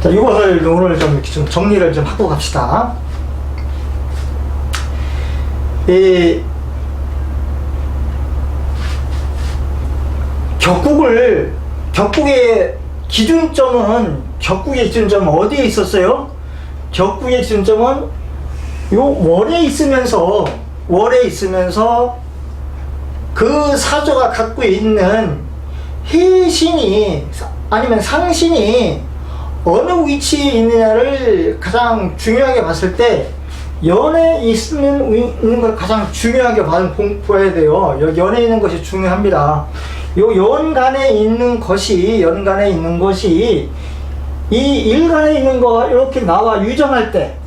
자, 이것을 오늘 좀 정리를 좀 하고 갑시다. 격국의 기준점은 어디에 있었어요? 격국의 기준점은 요 월에 있으면서 그 사조가 갖고 있는 해신이 아니면 상신이 어느 위치에 있느냐를 가장 중요하게 봤을 때 연에 있는 걸 가장 중요하게 봐야 돼요. 여기 연에 있는 것이 중요합니다. 요 연간에 있는 것이 이 일간에 있는 거 이렇게 나와 유정할 때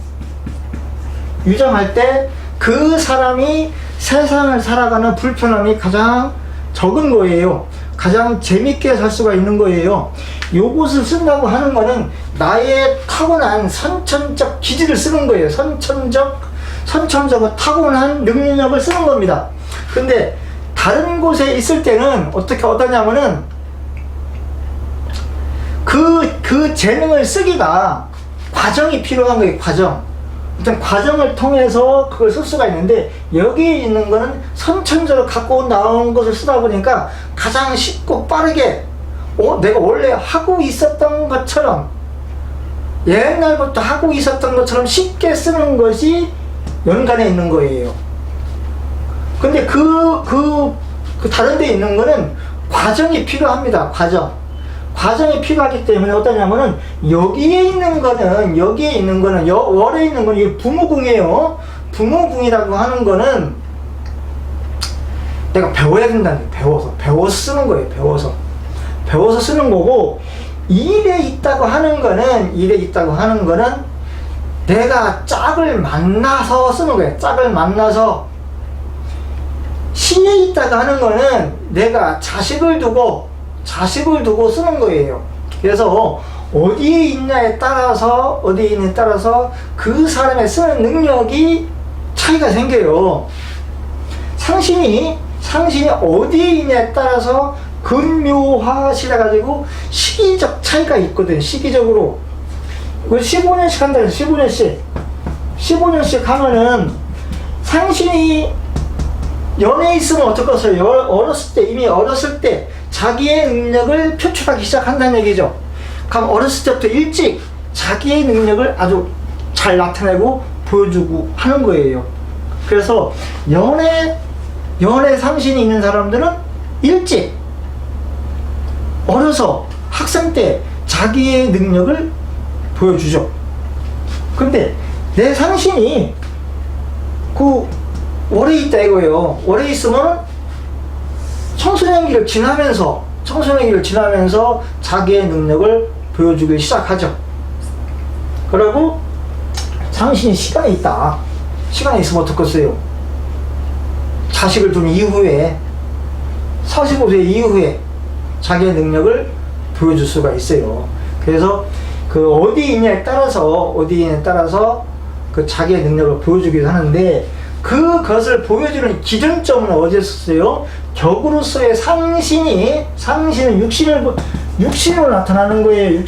그 사람이 세상을 살아가는 불편함이 가장 적은 거예요. 가장 재밌게 살 수가 있는 거예요. 요것을 쓴다고 하는 거는 나의 타고난 선천적 기질을 쓰는 거예요. 선천적 타고난 능력을 쓰는 겁니다. 근데 다른 곳에 있을 때는 어떠냐면은 그 재능을 쓰기가 과정이 필요한 거예요. 어떤 과정을 통해서 그걸 쓸 수가 있는데, 여기에 있는 거는 선천적으로 갖고 나온 것을 쓰다 보니까 가장 쉽고 빠르게 내가 원래 하고 있었던 것처럼, 옛날부터 하고 있었던 것처럼 쉽게 쓰는 것이 연간에 있는 거예요. 근데 다른 데 있는 거는 과정이 필요합니다. 과정이 필요하기 때문에 어떠냐면은 여기에 있는 거는 월에 있는 거는 이게 부모궁이에요. 부모궁이라고 하는 거는 내가 배워야 된다는 거예요. 배워서 쓰는 거예요. 배워서 쓰는 거고, 일에 있다고 하는 거는 내가 짝을 만나서 쓰는 거예요. 짝을 만나서. 시에 있다고 하는 거는 내가 자식을 두고 쓰는 거예요. 그래서 어디에 있냐에 따라서 그 사람의 쓰는 능력이 차이가 생겨요. 상신이 어디에 있냐에 따라서 근묘화시라 가지고 시기적 차이가 있거든. 시기적으로 15년씩 한다. 15년씩 하면은 상신이 연애에 있으면 어떻겠어요? 이미 어렸을 때 자기의 능력을 표출하기 시작한다는 얘기죠. 그럼 어렸을 때부터 일찍 자기의 능력을 아주 잘 나타내고 보여주고 하는 거예요. 그래서 연애 상신이 있는 사람들은 일찍 어려서 학생 때 자기의 능력을 보여주죠. 근데 내 상신이 월에 있다 이거예요. 월에 있으면 청소년기를 지나면서 자기의 능력을 보여주기 시작하죠. 그리고 상신이 시간에 있으면 어떻겠어요? 자식을 둔 이후에 45세 이후에 자기의 능력을 보여줄 수가 있어요. 그래서 어디에 있냐에 따라서 그 자기의 능력을 보여주기도 하는데, 그것을 보여주는 기준점은 어디에 있었어요? 격으로서의 상신은 육신으로 나타나는 거예요.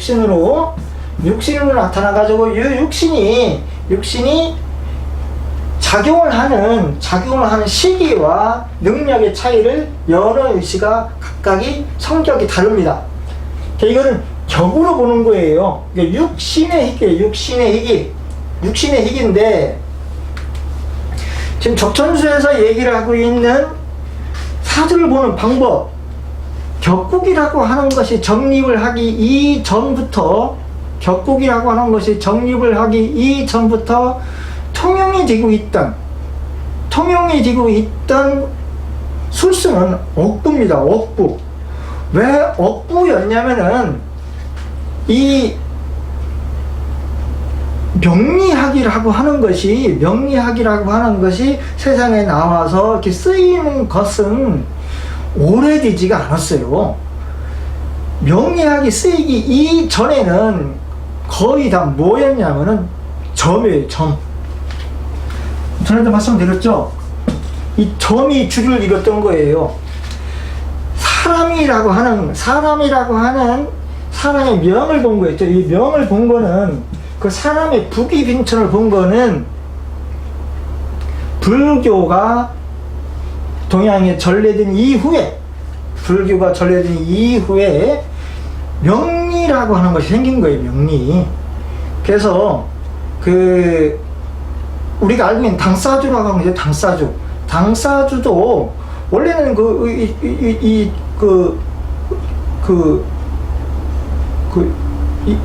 육신으로 나타나가지고 이 육신이 작용을 하는 시기와 능력의 차이를 여러 일시가 각각이 성격이 다릅니다. 이거는 격으로 보는 거예요. 육신의 희귀인데, 지금 적천수에서 얘기를 하고 있는 사주를 보는 방법, 격국이라고 하는 것이 정립을 하기 이전부터 통용이 되고 있던 술수는 억부입니다. 억부. 왜 억부였냐면은 이 명리학이라고 하는 것이 세상에 나와서 이렇게 쓰이는 것은 오래되지가 않았어요. 명리학이 쓰이기 이전에는 거의 다 뭐였냐면은 점이에요. 전에도 말씀드렸죠. 이 점이 주를 이뤘던 거예요. 사람이라고 하는 사람의 명을 본 거 있죠. 이 명을 본 거는 그 사람의 부귀빈천을 본 거는 불교가 동양에 전래된 이후에, 불교가 전래된 이후에 명리라고 하는 것이 생긴 거예요. 명리. 그래서 그 우리가 알고 있는 당사주라고 하는 거죠. 당사주도 원래는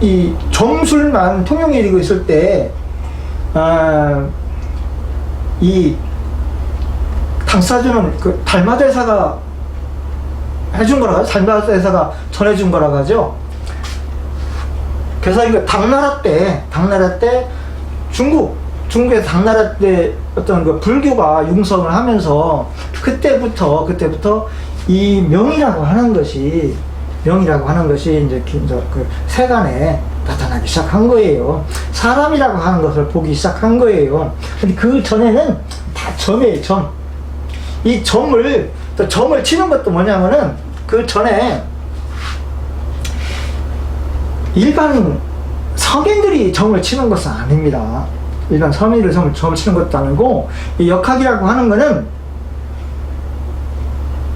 이 점술만 통용이 되고 있을 때, 이 당사주는 그 달마대사가 해준 거라고 하죠. 달마대사가 전해준 거라고 하죠. 그래서 이거 당나라 때 중국에서 당나라 때 어떤 그 불교가 융성을 하면서 그때부터 이 명이라고 하는 것이 이제 그 세간에 나타나기 시작한 거예요. 사람이라고 하는 것을 보기 시작한 거예요. 근데 그 전에는 다 점이에요. 이 점을 치는 것도 뭐냐면은 그 전에 일반 성인들이 점을 치는 것은 아닙니다. 일반 서민들이 점을 치는 것도 아니고, 이 역학이라고 하는 거는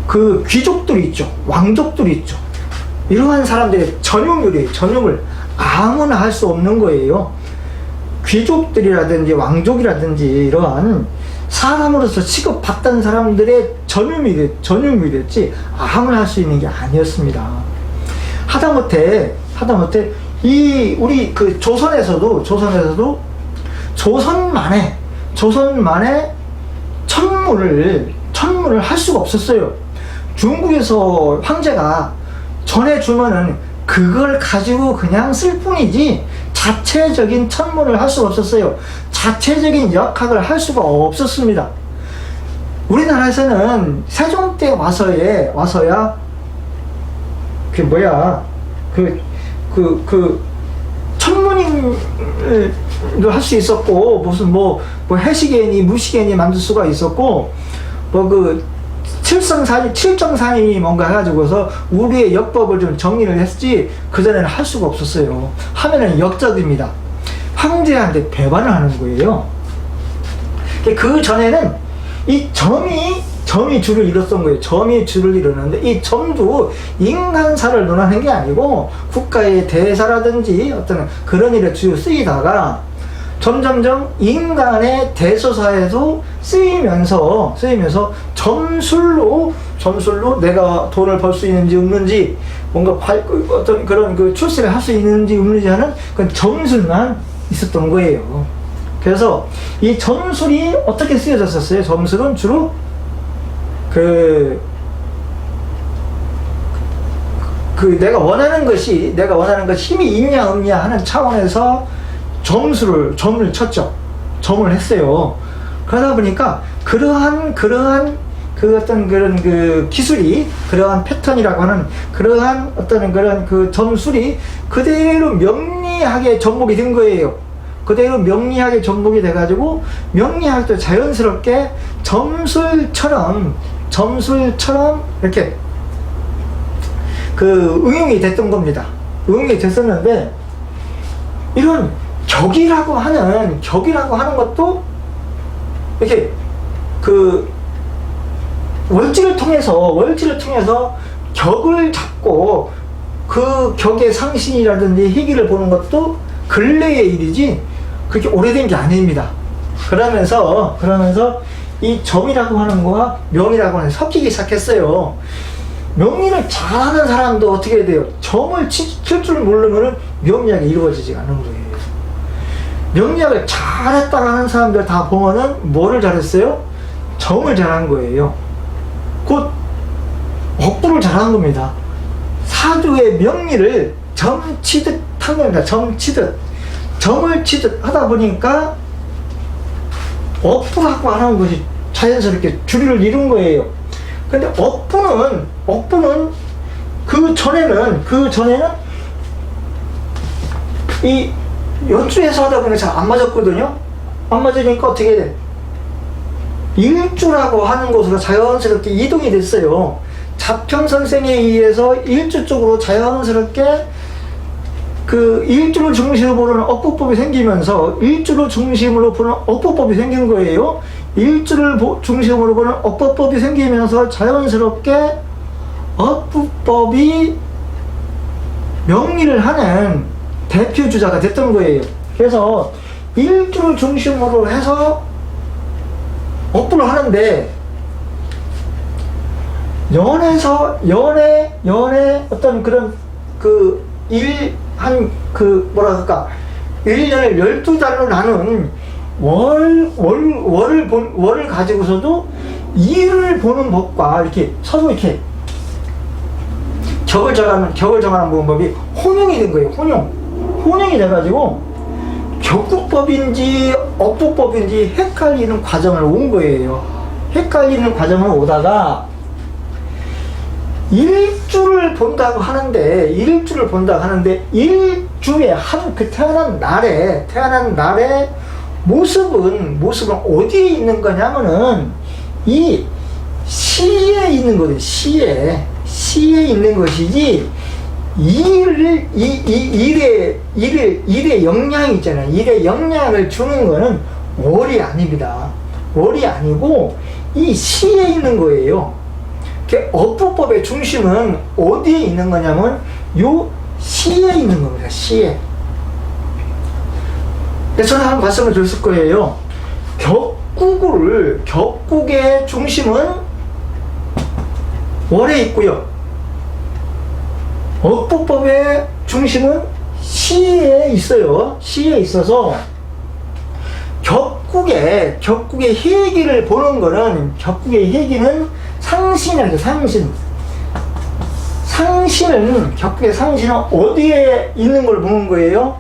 그 귀족들이 있죠. 왕족들이 있죠. 이러한 사람들의 전용을 아무나 할 수 없는 거예요. 귀족들이라든지 왕족이라든지 이러한 사람으로서 취급받던 사람들의 전용이 됐지 아무나 할 수 있는 게 아니었습니다. 하다못해 우리 그 조선에서도 조선만에 천문을 할 수가 없었어요. 중국에서 황제가 전해주면은 그걸 가지고 그냥 쓸 뿐이지 자체적인 천문을 할 수가 없었어요. 자체적인 역학을 할 수가 없었습니다. 우리나라에서는 세종 때 와서야 천문을 할 수 있었고, 무슨 뭐 해시계니 무시계니 만들 수가 있었고, 칠정산이 뭔가 해가지고서 우리의 역법을 좀 정리를 했지, 그전에는 할 수가 없었어요. 하면은 역적입니다. 황제한테 배반을 하는 거예요. 그 전에는 이 점이 줄을 이뤘던 거예요. 점이 줄을 이루는데, 이 점도 인간사를 논하는 게 아니고 국가의 대사라든지 어떤 그런 일에 주로 쓰이다가 점점점 인간의 대소사에도 쓰이면서 점술로 내가 돈을 벌 수 있는지 없는지, 뭔가 어떤 그런 그 출세를 할 수 있는지 없는지 하는 그런 점술만 있었던 거예요. 그래서 이 점술이 어떻게 쓰여졌었어요? 점술은 주로 내가 원하는 것이 힘이 있냐 없냐 하는 차원에서 점을 쳤죠. 점을 했어요. 그러다 보니까 그러한 그 어떤 그런 그 기술이, 그러한 패턴이라고 하는 그러한 어떤 그런 그 점술이 그대로 명리학에 접목이 된 거예요. 그대로 명리학에 접목이 돼가지고 명리학도 자연스럽게 점술처럼 이렇게 그 응용이 됐던 겁니다. 응용이 됐었는데, 이런 격이라고 하는 것도 이렇게 그 월지를 통해서 격을 잡고 그 격의 상신이라든지 희기를 보는 것도 근래의 일이지 그렇게 오래된 게 아닙니다. 그러면서 이 점이라고 하는 거와 명이라고 하는 게 섞이기 시작했어요. 명리를 잘하는 사람도 어떻게 해야 돼요? 점을 칠 줄 모르면은 명리학이 이루어지지 않는 거예요. 명리학을 잘했다고 하는 사람들 다 보면은 뭐를 잘했어요? 점을 잘한 거예요. 곧 억부를 잘한 겁니다. 사주의 명리를 점치듯 한 겁니다. 점을 치듯 하다 보니까 억부라고 하는 것이 자연스럽게 주류를 이룬 거예요. 근데 억부는 그 전에는 이 연주에서 하다 보니까 잘 안 맞았거든요. 안 맞으니까 어떻게 돼? 일주라고 하는 곳으로 자연스럽게 이동이 됐어요. 자평 선생에 의해서 일주 쪽으로 자연스럽게 그 일주를 중심으로 보는 업부법이 생기면서 일주를 중심으로 보는 업부법이 생긴 거예요. 일주를 중심으로 보는 업부법이 생기면서 자연스럽게 업부법이 명리를 하는 대표주자가 됐던 거예요. 그래서 일주를 중심으로 해서 업부를 하는데 연애 어떤 그런 뭐라 그럴까 1년을 12달로 나눈 월을 가지고서도 일을 보는 법과 이렇게 서로 이렇게 격을 정하는 방법이 혼용이 된 거예요. 혼용이 돼가지고 격구법인지 업부법인지 헷갈리는 과정을 온 거예요. 헷갈리는 과정을 오다가 일주를 본다고 하는데 일주의 그 태어난 날의 모습은 어디에 있는 거냐면은 이 시에 있는 거예요. 시에 있는 것이지 일의 영향이 있잖아요. 일의 영향을 주는 거는 월이 아닙니다. 월이 아니고 이 시에 있는 거예요. 업부법의 중심은 어디에 있는 거냐면 요 시에 있는 겁니다. 시에. 저는 한번 말씀을 드렸을 거예요. 격국의 중심은 월에 있고요. 업부법의 중심은 시에 있어요. 시에 있어서 격국의 해기를 보는 거는 격국의 해기는 상신이라죠. 격국의 상신은 어디에 있는 걸 보는 거예요?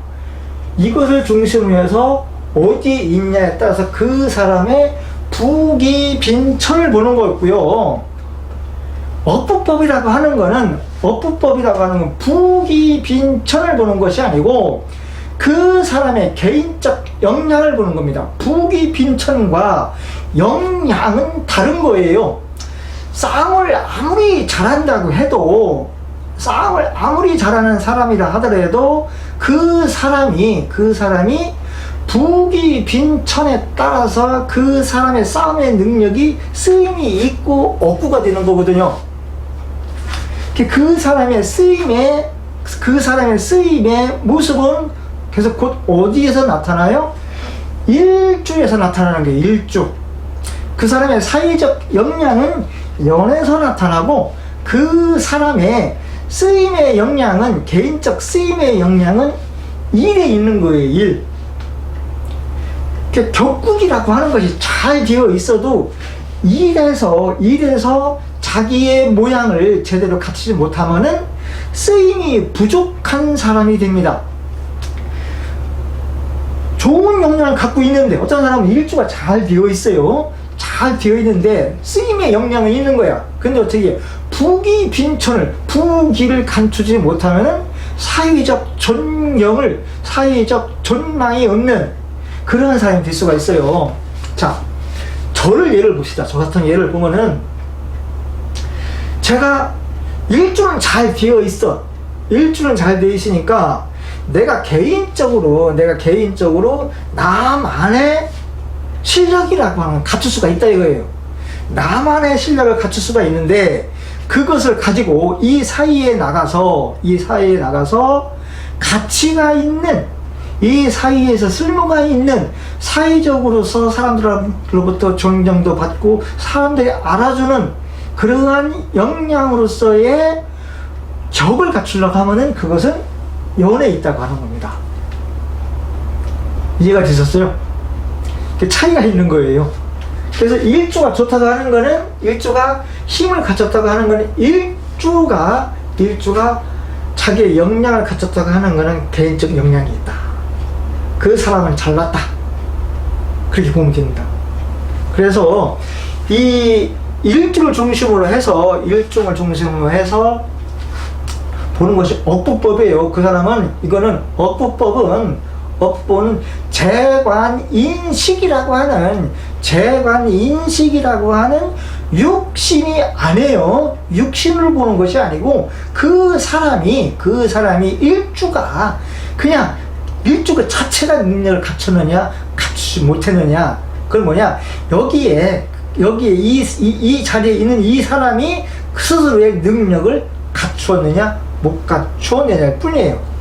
이것을 중심으로 해서 어디에 있냐에 따라서 그 사람의 부기빈천을 보는 거였고요. 업부법이라고 하는 거는 부기빈천을 보는 것이 아니고 그 사람의 개인적 역량을 보는 겁니다. 부기빈천과 역량은 다른 거예요. 싸움을 아무리 잘하는 사람이라 하더라도 그 사람이 부기빈천에 따라서 그 사람의 싸움의 능력이 쓰임이 있고 업구가 되는 거거든요. 그 사람의 쓰임의 모습은 그래서 곧 어디에서 나타나요? 일주에서 나타나는 게 일주. 그 사람의 사회적 역량은 연에서 나타나고 그 사람의 쓰임의 역량은 개인적 쓰임의 역량은 일에 있는 거예요. 일. 격국이라고 하는 것이 잘 되어 있어도 일에서 자기의 모양을 제대로 갖추지 못하면은 쓰임이 부족한 사람이 됩니다. 좋은 역량을 갖고 있는데 어떤 사람은 일주가 잘 되어 있어요. 잘 되어 있는데 쓰임의 역량은 있는 거야. 근데 어떻게 부기를 갖추지 못하면은 사회적 존망이 없는 그런 사람이 될 수가 있어요. 자, 저를 예를 봅시다. 저 같은 예를 보면은 제가 일주는 잘 되어 있으니까 내가 개인적으로 나만의 실력이라고 하는 걸 갖출 수가 있다 이거예요. 나만의 실력을 갖출 수가 있는데 그것을 가지고 이 사회에 나가서 가치가 있는 이 사회에서 쓸모가 있는 사회적으로서 사람들로부터 존경도 받고 사람들이 알아주는 그러한 역량으로서의 격을 갖추려고 하면은 그것은 연에 있다고 하는 겁니다. 이해가 되셨어요? 차이가 있는 거예요. 그래서 일주가 좋다고 하는 거는 일주가 힘을 갖췄다고 하는 거는 일주가 자기의 역량을 갖췄다고 하는 거는 개인적 역량이 있다. 그 사람은 잘났다. 그렇게 보면 됩니다. 그래서 이 일주를 중심으로 해서 보는 것이 업부법이에요. 그 사람은 업부법은 재관인식이라고 하는 육신이 아니에요. 육신을 보는 것이 아니고 그 사람이 일주가 그냥 일주 그 자체가 능력을 갖췄느냐 갖추지 못했느냐. 그건 뭐냐, 여기에 이 자리에 있는 이 사람이 스스로의 능력을 갖추었느냐 못 갖추었느냐일 뿐이에요.